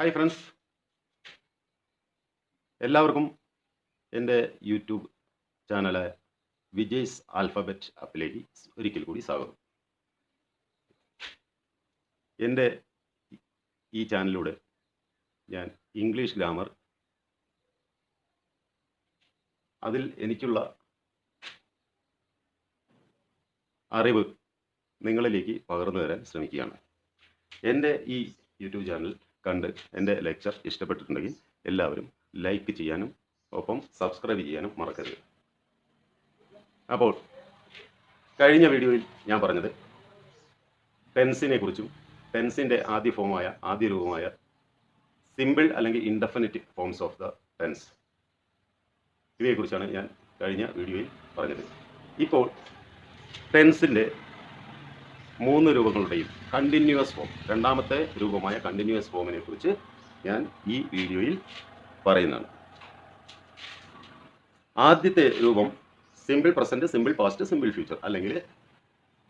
Hi friends, എല്ലാവർക്കും എൻ്റെ YouTube ചാനലായ വിജയ്സ് alphabet ആപ്പിലേക്ക് ഒരിക്കൽ കൂടി സ്വാഗതം. എൻ്റെ ഈ ചാനലിലൂടെ ഞാൻ ഇംഗ്ലീഷ് ഗ്രാമർ, അതിൽ എനിക്കുള്ള അറിവ് നിങ്ങളിലേക്ക് പകർന്നു തരാൻ ശ്രമിക്കുകയാണ്. എൻ്റെ ഈ യൂട്യൂബ് ചാനൽ കണ്ട് എൻ്റെ ലെക്ചർ ഇഷ്ടപ്പെട്ടിട്ടുണ്ടെങ്കിൽ എല്ലാവരും ലൈക്ക് ചെയ്യാനും ഒപ്പം സബ്സ്ക്രൈബ് ചെയ്യാനും മറക്കരുത്. അപ്പോൾ കഴിഞ്ഞ വീഡിയോയിൽ ഞാൻ പറഞ്ഞത് ടെൻസിനെ കുറിച്ചും ടെൻസിൻ്റെ ആദ്യ രൂപമായ സിമ്പിൾ അല്ലെങ്കിൽ indefinite forms of the tense ഇവയെക്കുറിച്ചാണ് ഞാൻ കഴിഞ്ഞ വീഡിയോയിൽ പറഞ്ഞത്. ഇപ്പോൾ ടെൻസിൻ്റെ 3 രൂപങ്ങളുടെയും കണ്ടിന്യൂസ് ഫോം, രണ്ടാമത്തെ രൂപമായ കണ്ടിന്യൂസ് ഫോമിനെ കുറിച്ച് ഞാൻ ഈ വീഡിയോയിൽ പറയുന്നതാണ്. ആദ്യത്തെ രൂപം simple present, simple past, simple future, അല്ലെങ്കിൽ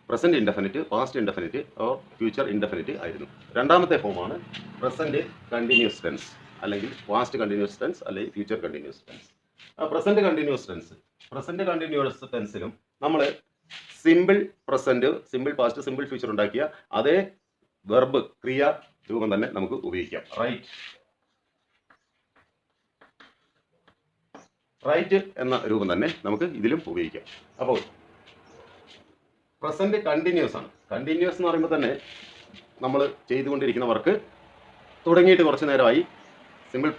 present indefinite, past indefinite or future indefinite ആയിരുന്നു. രണ്ടാമത്തെ ഫോമാണ് പ്രസൻറ്റ് കണ്ടിന്യൂസ് ടെൻസ്, അല്ലെങ്കിൽ പാസ്റ്റ് കണ്ടിന്യൂസ് ടെൻസ്, അല്ലെങ്കിൽ future continuous tense. Present continuous ടെൻസിലും നമ്മൾ simple present, simple past, simple future ഉണ്ടാക്കിയ അതേ വെർബ്, ക്രിയ രൂപം തന്നെ നമുക്ക് ഉപയോഗിക്കാം. റൈറ്റ് എന്ന രൂപം തന്നെ നമുക്ക് ഇതിലും ഉപയോഗിക്കാം. അപ്പോൾ പ്രസന്റ് കണ്ടിന്യൂസ് ആണ്. കണ്ടിന്യൂസ് എന്ന് പറയുമ്പോൾ തന്നെ നമ്മൾ ചെയ്തുകൊണ്ടിരിക്കുന്ന വർക്ക് തുടങ്ങിയിട്ട് കുറച്ച് നേരമായി. സിമ്പിൾ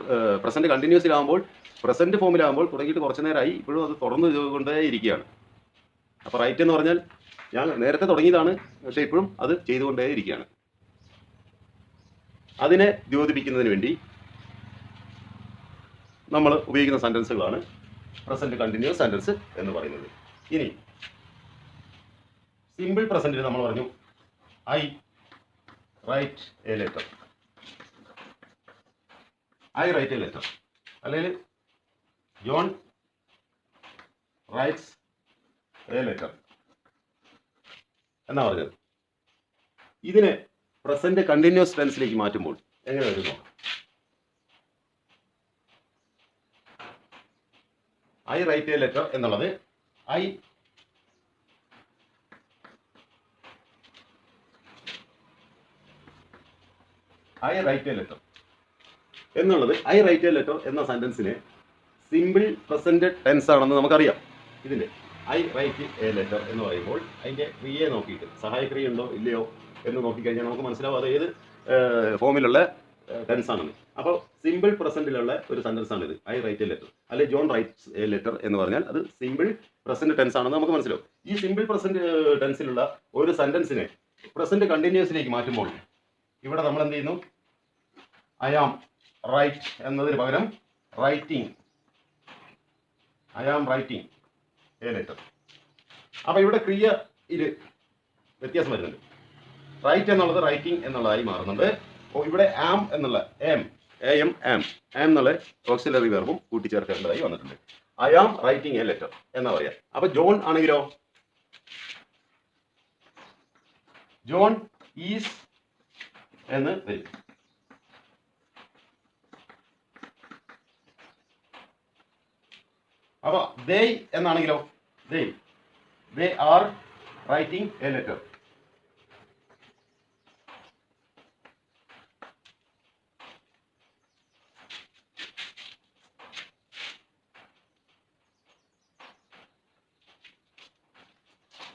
പ്രസന്റ് കണ്ടിന്യൂസിലാകുമ്പോൾ, പ്രസന്റ് ഫോമിലാകുമ്പോൾ തുടങ്ങിയിട്ട് കുറച്ച് നേരമായി, ഇപ്പോഴും അത് തുറന്നു കൊണ്ടേ ഇരിക്കുകയാണ്. അപ്പോൾ റൈറ്റ് എന്ന് പറഞ്ഞാൽ ഞാൻ നേരത്തെ തുടങ്ങിയതാണ്, പക്ഷേ ഇപ്പോഴും അത് ചെയ്തുകൊണ്ടേ ഇരിക്കുകയാണ്. അതിനെ ദ്യോതിപ്പിക്കുന്നതിന് വേണ്ടി നമ്മൾ ഉപയോഗിക്കുന്ന സെൻറ്റൻസുകളാണ് പ്രസന്റ് കണ്ടിന്യൂസ് സെൻറ്റൻസ് എന്ന് പറയുന്നത്. ഇനി സിമ്പിൾ പ്രസന്റിൽ നമ്മൾ പറഞ്ഞു ഐ റൈറ്റ് എ ലെറ്റർ, അല്ലെങ്കിൽ ജോൺ റൈറ്റ്സ് എ ലെറ്റർ എന്നാ പറഞ്ഞത്. ഇതിനെ പ്രസന്റ് കണ്ടിന്യൂസ് ടെൻസിലേക്ക് മാറ്റുമ്പോൾ എങ്ങനെ വരും നോക്കാം. ഐ റൈറ്റ് എ ലെറ്റർ എന്നുള്ളത് ഐ റൈറ്റ് എ ലെറ്റർ എന്നുള്ളത്, ഐ റൈറ്റ് എ ലെറ്റർ എന്ന സെന്റൻസിന് സിമ്പിൾ പ്രസന്റ് ടെൻസ് ആണെന്ന് നമുക്കറിയാം. ഇതിന്റെ ഐ റൈറ്റ് എ ലെറ്റർ എന്ന് പറയുമ്പോൾ അതിന്റെ ക്രിയയെ നോക്കിയിട്ട്, സഹായക്രിയ ഉണ്ടോ ഇല്ലയോ എന്ന് നോക്കിക്കഴിഞ്ഞാൽ നമുക്ക് മനസ്സിലാവും അത് ഏത് ഫോമിലുള്ള ടെൻസ് ആണെന്ന്. അപ്പോൾ സിമ്പിൾ പ്രസന്റിലുള്ള ഒരു സെന്റൻസ് ആണ് ഇത്, ഐ റൈറ്റ് എ ലെറ്റർ, അല്ലെ ജോൺ റൈറ്റ്സ് എ ലെറ്റർ എന്ന് പറഞ്ഞാൽ അത് സിമ്പിൾ പ്രസന്റ് ടെൻസ് ആണെന്ന് നമുക്ക് മനസ്സിലാവും. ഈ സിമ്പിൾ പ്രസന്റ് ടെൻസിലുള്ള ഒരു സെന്റൻസിനെ പ്രസന്റ് കണ്ടിന്യൂസിലേക്ക് മാറ്റുമ്പോൾ ഇവിടെ നമ്മൾ എന്ത് ചെയ്യുന്നു, ഐ ആം റൈറ്റ് എന്നതിന് പകരം writing, I am writing a letter. അപ്പൊ ഇവിടെ ക്രിയയിൽ വ്യത്യാസം വരുന്നുണ്ട്. റൈറ്റ് എന്നുള്ളത് റൈറ്റിംഗ് എന്നുള്ളതായി മാറുന്നുണ്ട്. ഇവിടെ ആം എന്നുള്ള ആം എന്നുള്ള ഓക്സിലറി വെർബും കൂട്ടിച്ചേർക്കേണ്ടതായി വന്നിട്ടുണ്ട്. I am writing a letter എന്നാ പറയാ. അപ്പൊ ജോൺ ആണെങ്കിലോ, ജോൺ ഈസ് എന്ന് വരും. അപ്പൊ ദേ എന്നാണെങ്കിലോ, they are writing a letter.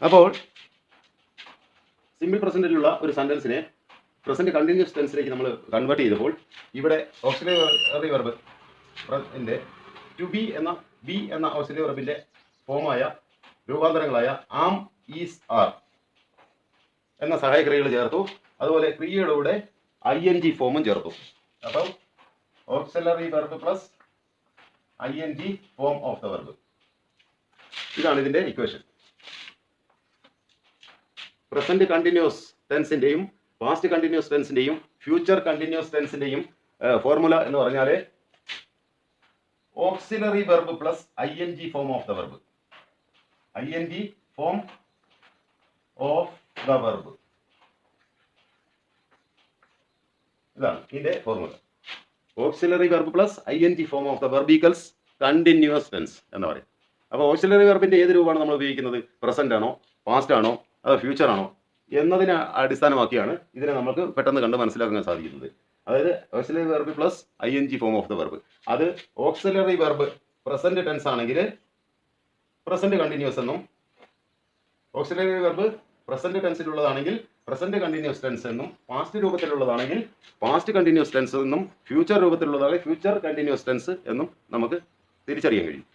അപ്പോൾ സിമ്പിൾ പ്രസന്റിലുള്ള ഒരു സെന്റൻസിനെ പ്രസന്റ് കണ്ടിന്യൂസ് ടെൻസിലേക്ക് നമ്മൾ കൺവേർട്ട് ചെയ്തപ്പോൾ ഇവിടെ ഓക്സിലറി വെർബ് ടു ബി എന്ന ഓക്സിലറി വെർബിന്റെ ഫോമായ രൂപാന്തരങ്ങളായ ആം, ഈസ്, ആർ എന്ന സഹായക്രിയകൾ ചേർത്തു. അതുപോലെ ക്രിയയുടെ കൂടെ ING ഫോമും ചേർത്തു. അപ്പം auxiliary verb plus ING form of the verb, ഇതാണ് ഇതിന്റെ ഇക്വേഷൻ. പ്രസന്റ് കണ്ടിന്യൂസ് ടെൻസിന്റെയും പാസ്റ്റ് കണ്ടിന്യൂസ് ടെൻസിന്റെയും ഫ്യൂച്ചർ കണ്ടിന്യൂസ് ടെൻസിന്റെയും ഫോർമുല എന്ന് പറഞ്ഞാൽ auxiliary verb plus ING form of the verb, ING form of the verb. ഇതാണ് ഇതിന്റെ formula. Auxiliary verb plus ing form of the verb equals continuous tense എന്ന് പറയും. അപ്പോൾ ഓക്സിലറി വെർബിന്റെ ഏത് രൂപമാണ് നമ്മൾ ഉപയോഗിക്കുന്നത്? പ്രസന്റ് ആണോ, പാസ്റ്റ് ആണോ, അതോ ഫ്യൂച്ചർ ആണോ എന്നതിനെ അടിസ്ഥാനമാക്കിയാണ് ഇതിനെ നമുക്ക് പെട്ടെന്ന് കണ്ട് മനസ്സിലാക്കാൻ സാധിക്കുന്നത്. അതായത് auxiliary verb plus ing form of the verb. അത് ഓക്സിലറി വെർബ് പ്രസന്റ് ടെൻസ് ആണെങ്കിൽ പ്രസന്റ് കണ്ടിന്യൂസ് എന്നും, ഓക്സിലറി വെർബ് പ്രസന്റ് ടെൻസിലുള്ളതാണെങ്കിൽ പ്രസന്റ് കണ്ടിന്യൂസ് ടെൻസ് എന്നും, പാസ്റ്റ് രൂപത്തിലുള്ളതാണെങ്കിൽ പാസ്റ്റ് കണ്ടിന്യൂസ് ടെൻസ് എന്നും, ഫ്യൂച്ചർ രൂപത്തിലുള്ളതാണെങ്കിൽ ഫ്യൂച്ചർ കണ്ടിന്യൂസ് ടെൻസ് എന്നും നമുക്ക് തിരിച്ചറിയാൻ കഴിയും.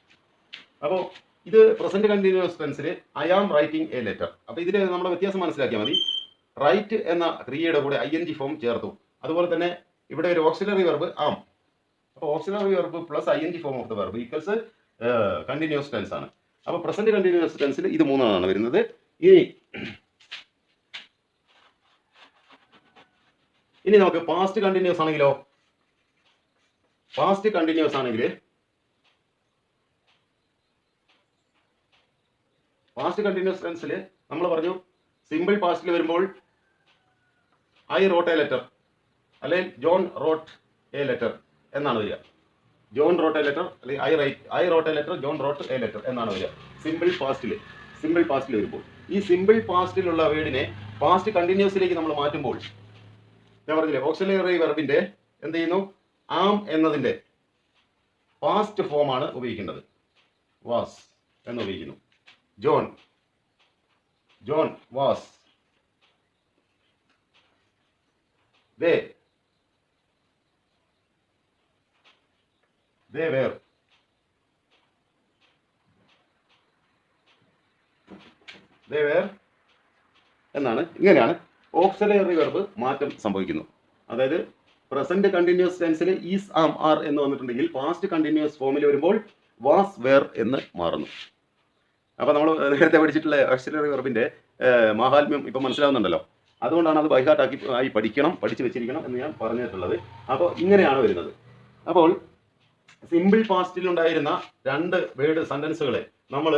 അപ്പോൾ ഇത് പ്രസന്റ് കണ്ടിന്യൂസ് ടെൻസിൽ I am writing a letter. അപ്പോൾ ഇതിൽ നമ്മൾ വ്യത്യാസം മനസ്സിലാക്കിയാൽ മതി. റൈറ്റ് എന്ന ക്രിയയുടെ കൂടെ ing ഫോം ചേർത്തു. അതുപോലെ തന്നെ ഇവിടെ ഒരു ഓക്സിലറി വെർബ് ആം. അപ്പോൾ auxiliary verb plus ing form of the verb equals continuous tense ആണ്. അപ്പോൾ പ്രസന്റ് കണ്ടിന്യൂസ് ടെൻസിൽ ഇത് മൂന്നാണ് വരുന്നത്. ഇനി നമുക്ക് പാസ്റ്റ് കണ്ടിന്യൂസ് ആണെങ്കിലോ, പാസ്റ്റ് കണ്ടിന്യൂസ് ആണെങ്കിൽ പാസ്റ്റ് കണ്ടിന്യൂസ് ടെൻസിൽ നമ്മൾ പറഞ്ഞു സിമ്പിൾ പാസ്റ്റിൽ വരുമ്പോൾ ഐ റോട്ട് എ ലെറ്റർ അല്ലെങ്കിൽ ജോൺ റോട്ട് എ ലെറ്റർ എന്നാണ് വരിക. ജോൺ റോട്ട് എ ലെറ്റർ അല്ലെങ്കിൽ I wrote a letter, John wrote a letter എന്നാണ് വരിക സിമ്പിൾ പാസ്റ്റിൽ വരുമ്പോൾ. ഈ സിമ്പിൾ പാസ്റ്റിലുള്ള വേർഡിനെ പാസ്റ്റ് കണ്ടിന്യൂസിലേക്ക് നമ്മൾ മാറ്റുമ്പോൾ ഞാൻ പറഞ്ഞില്ലേ ഓക്സിലറി വെർബിന്റെ എന്ത് ചെയ്യുന്നു, ആം എന്നതിന്റെ പാസ്റ്റ് ഫോമാണ് ഉപയോഗിക്കേണ്ടത്. വാസ് എന്ന് ഉപയോഗിക്കുന്നു. ജോൺ വാസ്, they were, എന്നാണ്. ഇങ്ങനെയാണ് ഓക്സിലറി വെർബ് മാറ്റം സംഭവിക്കുന്നു. അതായത് പ്രസന്റ് കണ്ടിന്യൂസ് ടെൻസിൽ ഈസ്, ആം, ആർ എന്ന് വന്നിട്ടുണ്ടെങ്കിൽ പാസ്റ്റ് കണ്ടിന്യൂസ് ഫോമിൽ വരുമ്പോൾ വാസ്, വേർ എന്ന് മാറുന്നു. അപ്പോൾ നമ്മൾ നേരത്തെ പഠിച്ചിട്ടുള്ള ഓക്സിലറി വെർബിന്റെ മാഹാത്മ്യം ഇപ്പം മനസ്സിലാവുന്നുണ്ടല്ലോ. അതുകൊണ്ടാണ് അത് ബൈഹാർട്ടാക്കി പഠിച്ചു വെച്ചിരിക്കണം എന്ന് ഞാൻ പറഞ്ഞിട്ടുള്ളത്. അപ്പോൾ ഇങ്ങനെയാണ് വരുന്നത്. അപ്പോൾ സിമ്പിൾ പാസ്റ്റിലുണ്ടായിരുന്ന രണ്ട് വേർഡ് സെന്റൻസുകളെ നമ്മൾ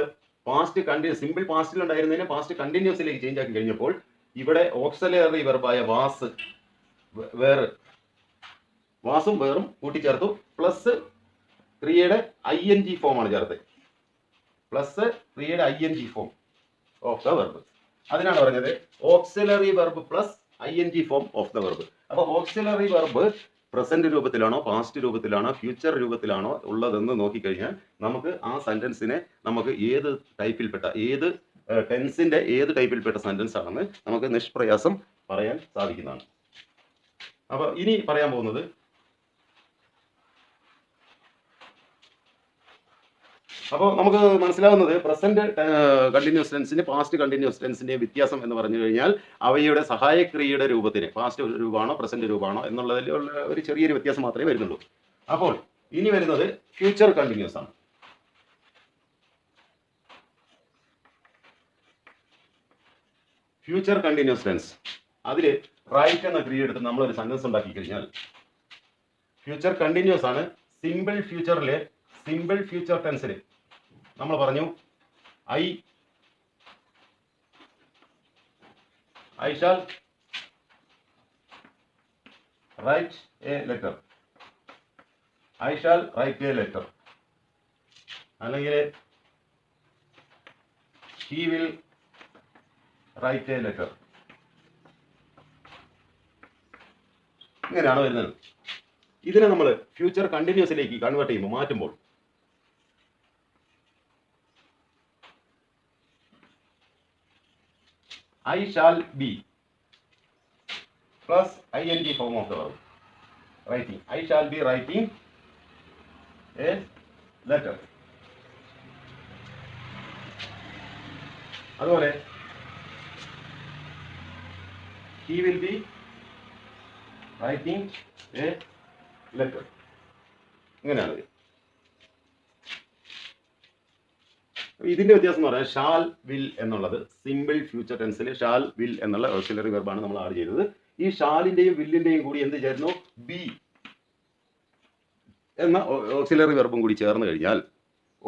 സിമ്പിൾ പാസ്റ്റിലുണ്ടായിരുന്നതിനെ പാസ്റ്റ് കണ്ടിന്യൂസിലേക്ക് ചേഞ്ച് ആക്കി കഴിഞ്ഞപ്പോൾ ഇവിടെ ഓക്സിലറി വെർബായ വാസും വേറും കൂട്ടിച്ചേർത്തു. പ്ലസ് ക്രിയയുടെ ing ഫോമാണ് ചേർത്ത്. പ്ലസ് ക്രിയയുടെ ing form of the verb. അതിനാണ് പറഞ്ഞത് auxiliary verb plus ing form of the verb. അപ്പോൾ ഓക്സിലറി വെർബ് പ്രസന്റ് രൂപത്തിലാണോ, പാസ്റ്റ് രൂപത്തിലാണോ, ഫ്യൂച്ചർ രൂപത്തിലാണോ ഉള്ളതെന്ന് നോക്കിക്കഴിഞ്ഞാൽ നമുക്ക് ആ സെന്റൻസിനെ നമുക്ക് ഏത് ടെൻസിന്റെ ഏത് ടൈപ്പിൽപ്പെട്ട സെന്റൻസ് ആണെന്ന് നമുക്ക് നിഷ്പ്രയാസം പറയാൻ സാധിക്കുന്നതാണ്. അപ്പോൾ ഇനി പറയാൻ പോകുന്നത് അപ്പോൾ നമുക്ക് മനസ്സിലാവുന്നത് പ്രസന്റ് കണ്ടിന്യൂസ് ടെൻസിന് പാസ്റ്റ് കണ്ടിന്യൂസ് ടെൻസിന്റെ വ്യത്യാസം എന്ന് പറഞ്ഞു കഴിഞ്ഞാൽ അവയുടെ സഹായക്രിയയുടെ രൂപത്തിന് പാസ്റ്റ് രൂപമാണോ പ്രസന്റ് രൂപമാണോ എന്നുള്ളതിലുള്ള ഒരു ചെറിയൊരു വ്യത്യാസം മാത്രമേ വരുന്നുള്ളൂ. അപ്പോൾ ഇനി വരുന്നത് ഫ്യൂച്ചർ കണ്ടിന്യൂസ് ആണ്. ഫ്യൂച്ചർ കണ്ടിന്യൂസ് ടെൻസ് അതിൽ റൈറ്റ് എന്ന ക്രിയ എടുത്ത് നമ്മളൊരു സെന്റൻസ് ഉണ്ടാക്കി കഴിഞ്ഞാൽ ഫ്യൂച്ചർ കണ്ടിന്യൂസ് ആണ്. സിമ്പിൾ ഫ്യൂച്ചർ ടെൻസിൽ നമ്മൾ പറഞ്ഞു I shall write a letter, അല്ലെങ്കിൽ he will write a letter. ഇങ്ങനെയാണ് വരുന്നത്. ഇതിനെ നമ്മൾ ഫ്യൂച്ചർ കണ്ടിന്യൂസിലേക്ക് കൺവേർട്ട് ചെയ്യുമ്പോൾ മാറ്റുമ്പോൾ I shall be plus ing form of the verb writing. I shall be writing a letter. അതുപോലെ he will be writing a letter. ഇങ്ങനെയാണ്. ഇതിന്റെ വ്യത്യാസം എന്ന് പറഞ്ഞാൽ ഷാൽ വിൽ എന്നുള്ളത് സിമ്പിൾ ഫ്യൂച്ചർ ടെൻസിൽ ഷാൽ വിൽ എന്നുള്ള ഓക്സിലറി വെർബാണ് നമ്മൾ ആഡ് ചെയ്തത്. ഈ ഷാലിന്റെയും വില്ലിന്റെയും കൂടി എന്ത് ചേർന്നു, ബി എന്ന ഓക്സിലറി വെർബും കൂടി ചേർന്ന് കഴിഞ്ഞാൽ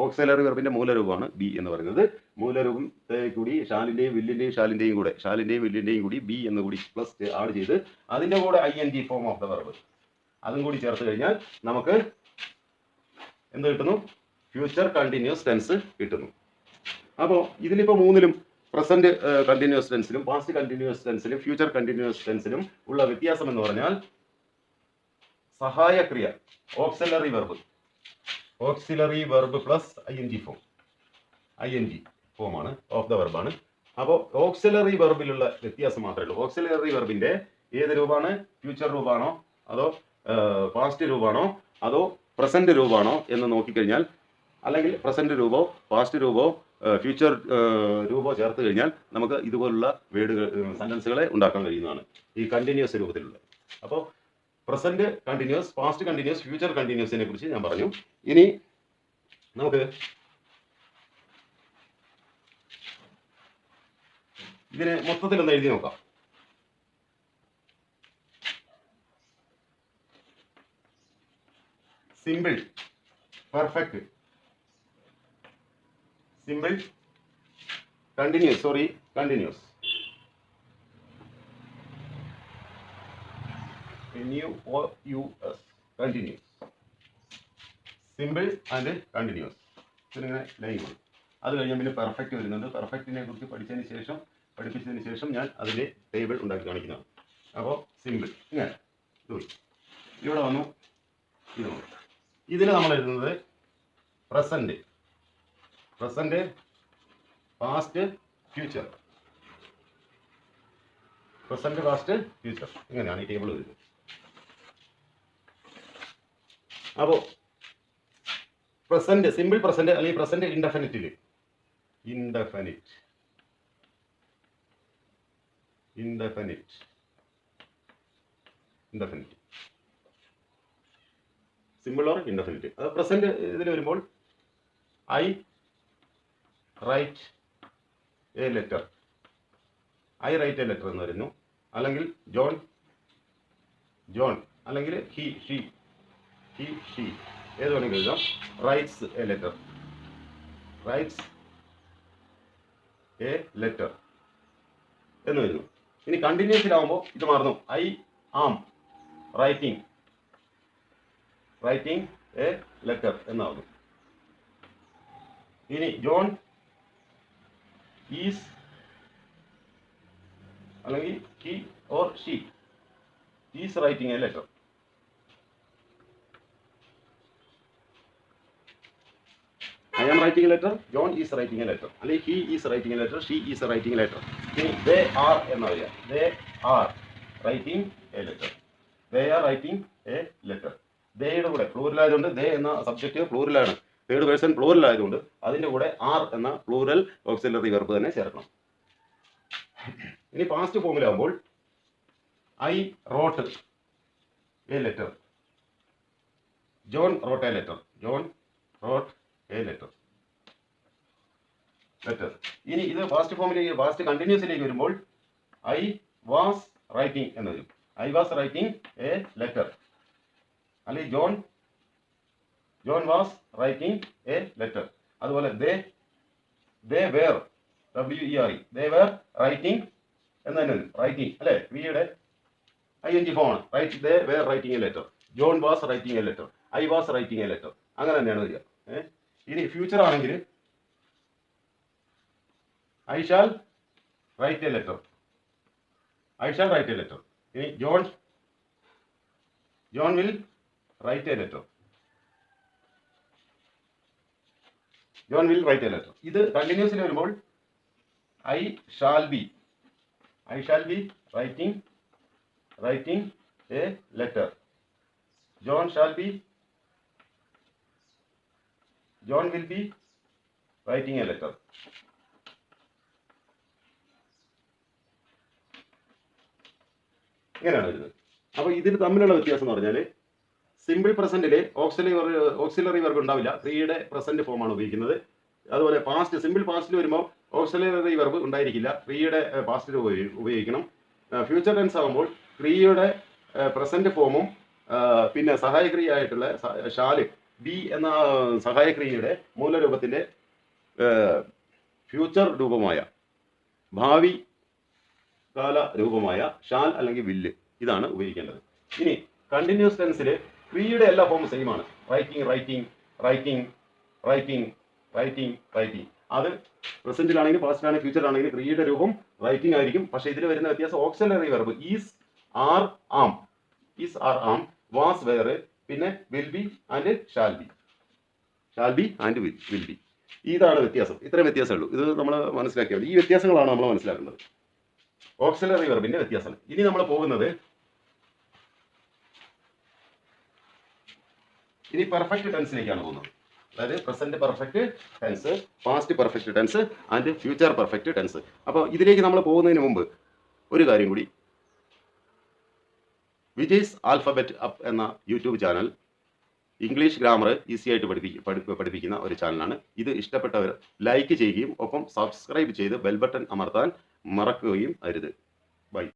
ഓക്സിലറി വെർബിന്റെ മൂലരൂപമാണ് ബി എന്ന് പറയുന്നത്. മൂലരൂപത്തെ കൂടി ഷാലിന്റെയും വില്ലിന്റെയും കൂടി ബി എന്ന് കൂടി പ്ലസ് ആഡ് ചെയ്ത് അതിന്റെ കൂടെ ing form of the verb. അതും കൂടി ചേർത്ത് കഴിഞ്ഞാൽ നമുക്ക് എന്ത് കിട്ടുന്നു? ഫ്യൂച്ചർ കണ്ടിന്യൂസ് ടെൻസ് കിട്ടുന്നു. അപ്പോൾ ഇതിലിപ്പോൾ മൂന്നിലും പ്രസന്റ് കണ്ടിന്യൂസ് ടെൻസിലും പാസ്റ്റ് കണ്ടിന്യൂസ് ടെൻസിലും ഫ്യൂച്ചർ കണ്ടിന്യൂസ് ടെൻസിലും ഉള്ള വ്യത്യാസം എന്ന് പറഞ്ഞാൽ സഹായക്രിയ ഓക്സിലറി വെർബ് പ്ലസ് ing ഫോമാണ്, ഓഫ് ദ വെർബാണ്. അപ്പോൾ ഓക്സിലറി വെർബിലുള്ള വ്യത്യാസം മാത്രമേ ഉള്ളൂ. ഓക്സിലറി വെർബിന്റെ ഏത് രൂപമാണ്? ഫ്യൂച്ചർ രൂപമാണോ അതോ പാസ്റ്റ് രൂപമാണോ അതോ പ്രസന്റ് രൂപമാണോ എന്ന് നോക്കിക്കഴിഞ്ഞാൽ, അല്ലെങ്കിൽ പ്രസന്റ് രൂപോ പാസ്റ്റ് രൂപോ ഫ്യൂച്ചർ രൂപോ ചേർത്ത് കഴിഞ്ഞാൽ നമുക്ക് ഇതുപോലുള്ള വേർഡുകൾ സെന്റൻസുകളെ ഉണ്ടാക്കാൻ കഴിയുന്നതാണ് ഈ കണ്ടിന്യൂസ് രൂപത്തിലുള്ള. അപ്പോൾ present continuous, past continuous, future കണ്ടിന്യൂസിനെ കുറിച്ച് ഞാൻ പറഞ്ഞു. ഇനി നമുക്ക് ഇതിനെ മൊത്തത്തിൽ ഒന്ന് എഴുതി നോക്കാം. Simple perfect, simple continuous, continuous, continuous, simple and continuous. ഇതിനിങ്ങനെ ലൈൻ കൊടുക്കും. അത് കഴിഞ്ഞാൽ പിന്നെ പെർഫെക്റ്റ് വരുന്നുണ്ട്. പെർഫെക്റ്റിനെ കുറിച്ച് പഠിപ്പിച്ചതിന് ശേഷം ഞാൻ അതിൻ്റെ ടേബിൾ ഉണ്ടാക്കി കാണിക്കുന്നതാണ്. അപ്പോൾ സിമ്പിൾ ഇങ്ങനെ ഇവിടെ വന്നു. ഇതിൽ നമ്മൾ എഴുതുന്നത് present, past, future, present, past, future, ഇങ്ങനെയാണ് ഈ ടേബിൾ വരുന്നത്. അപ്പോൾ പ്രസന്റ്, സിമ്പിൾ പ്രസന്റ് അല്ലെങ്കിൽ പ്രസന്റ് ഇൻഡെഫിനിറ്റിൽ ഇൻഡെഫിനിറ്റ് സിമ്പിൾ ഓർ ഇൻഡെഫിനിറ്റ്. അത് പ്രസന്റ് ഇതിൽ വരുമ്പോൾ ഐ റൈറ്റ് എ ലെറ്റർ എന്ന് വരുന്നു. അല്ലെങ്കിൽ ജോൺ, അല്ലെങ്കിൽ ഹി ഷീ ഏത് വേണമെങ്കിൽ എഴുതാം. റൈറ്റ്സ് എ ലെറ്റർ എന്ന് വരുന്നു. ഇനി കണ്ടിന്യൂസിലാവുമ്പോൾ ഇത് മാറുന്നു. I am writing a letter എന്നാവുന്നു. ഇനി ജോൺ ഈസ് അല്ലെങ്കിൽ he or she is writing a letter. I am writing a letter, John is writing a letter, അല്ലെങ്കിൽ he is writing a letter, she is writing a letter. ഇനി they are എന്ന് പറയാം. They are writing a letter. Theyയുടെ കൂടെ plural ആയതുകൊണ്ട് they എന്ന subject പ്ലൂറലാണ്, third person plural ആയതുകൊണ്ട് അതിൻ്റെ കൂടെ ആർ എന്ന പ്ലൂറൽ ഓക്സിലറി വെർബ് തന്നെ ചേർക്കണം. ഇനി പാസ്റ്റ് ഫോമിലാകുമ്പോൾ I wrote a letter, John wrote a letter. ഇനി ഇത് ഫാസ്റ്റ് ഫോമിലേക്ക്, ഫാസ്റ്റ് കണ്ടിന്യൂസിലേക്ക് വരുമ്പോൾ ഐ വാസ് റൈറ്റിംഗ് എന്ന് വരും. I was writing a letter, അല്ലെങ്കിൽ John was writing a letter. അതുപോലെ they were WERE they were writing എന്ന് തന്നെ വരും. റൈറ്റിംഗ് അല്ലേ, വിയുടെ ing ഫോമാണ്. Right they were writing a letter, John was writing a letter, I was writing a letter, അങ്ങനെ തന്നെയാണ് വരിക. ഇനി ഫ്യൂച്ചർ ആണെങ്കിൽ I shall write a letter. ഇനി John will write a letter. ഇത് കണ്ടിന്യൂസിൽ വരുമ്പോൾ I shall be writing a letter. John will be writing a letter. ഇങ്ങനെയാണ് വരുന്നത്. അപ്പോൾ ഇതിൽ തമ്മിലുള്ള വ്യത്യാസം എന്ന് പറഞ്ഞാൽ സിമ്പിൾ പ്രസന്റിലെ ഓക്സിലറി വെർബ് ഉണ്ടാവില്ല, ക്രിയയുടെ പ്രസന്റ് ഫോമാണ് ഉപയോഗിക്കുന്നത്. അതുപോലെ സിമ്പിൾ പാസ്റ്റിൽ വരുമ്പോൾ ഓക്സിലറി വെർബ് ഉണ്ടായിരിക്കില്ല, ക്രിയയുടെ പാസ്റ്റിൽ ഉപയോഗിക്കണം. ഫ്യൂച്ചർ ടെൻസ് ആകുമ്പോൾ ക്രിയയുടെ പ്രസന്റ് ഫോമും പിന്നെ സഹായക്രിയ ആയിട്ടുള്ള ഷാല് ബി എന്ന സഹായക്രിയയുടെ മൂലരൂപത്തിന്റെ ഫ്യൂച്ചർ രൂപമായ ഭാവി കാല രൂപമായ ഷാൽ അല്ലെങ്കിൽ വില്ല് ഇതാണ് ഉപയോഗിക്കേണ്ടത്. ഇനി കണ്ടിന്യൂസ് ടെൻസിൽ ക്രിയയുടെ എല്ലാ ഫോമും സെയിം ആണ്. Writing writing writing writing writing writing. അത് പ്രസന്റിലാണെങ്കിൽ പാസ്റ്റിലാണെങ്കിൽ ഫ്യൂച്ചറിലാണെങ്കിൽ ക്രിയയുടെ രൂപം റൈറ്റിംഗ് ആയിരിക്കും. പക്ഷേ ഇതിൽ വരുന്ന വ്യത്യാസം auxiliary verb is are am, is are am, was വേറെ, പിന്നെ will be and shall be, shall be and will be. ഇതാണ് വ്യത്യാസം. ഇത്രയും വ്യത്യാസമേ ഉള്ളൂ. ഇത് നമ്മൾ മനസ്സിലാക്കിയാൽ മതി. ഈ വ്യത്യാസങ്ങളാണ് നമ്മൾ മനസ്സിലാക്കുന്നത്, ഓക്സിലറി വെർബിന്റെ വ്യത്യാസം. ഇനി നമ്മൾ പോകുന്നത് ഇനി പെർഫെക്റ്റ് ടെൻസിലേക്കാണ് പോകുന്നത്. അതായത് present perfect tense, past perfect tense and future perfect tense. അപ്പോൾ ഇതിലേക്ക് നമ്മൾ പോകുന്നതിന് മുമ്പ് ഒരു കാര്യം കൂടി, വിജയ്സ് ആൽഫബറ്റ് അപ്പ് എന്ന YouTube channel English grammar easy ആയിട്ട് പഠിപ്പിക്കുന്ന ഒരു ചാനലാണ്. ഇത് ഇഷ്ടപ്പെട്ടവർ ലൈക്ക് ചെയ്യുകയും ഒപ്പം സബ്സ്ക്രൈബ് ചെയ്ത് ബെൽ ബട്ടൺ അമർത്താൻ മറക്കുകയും അരുത്. ബൈ.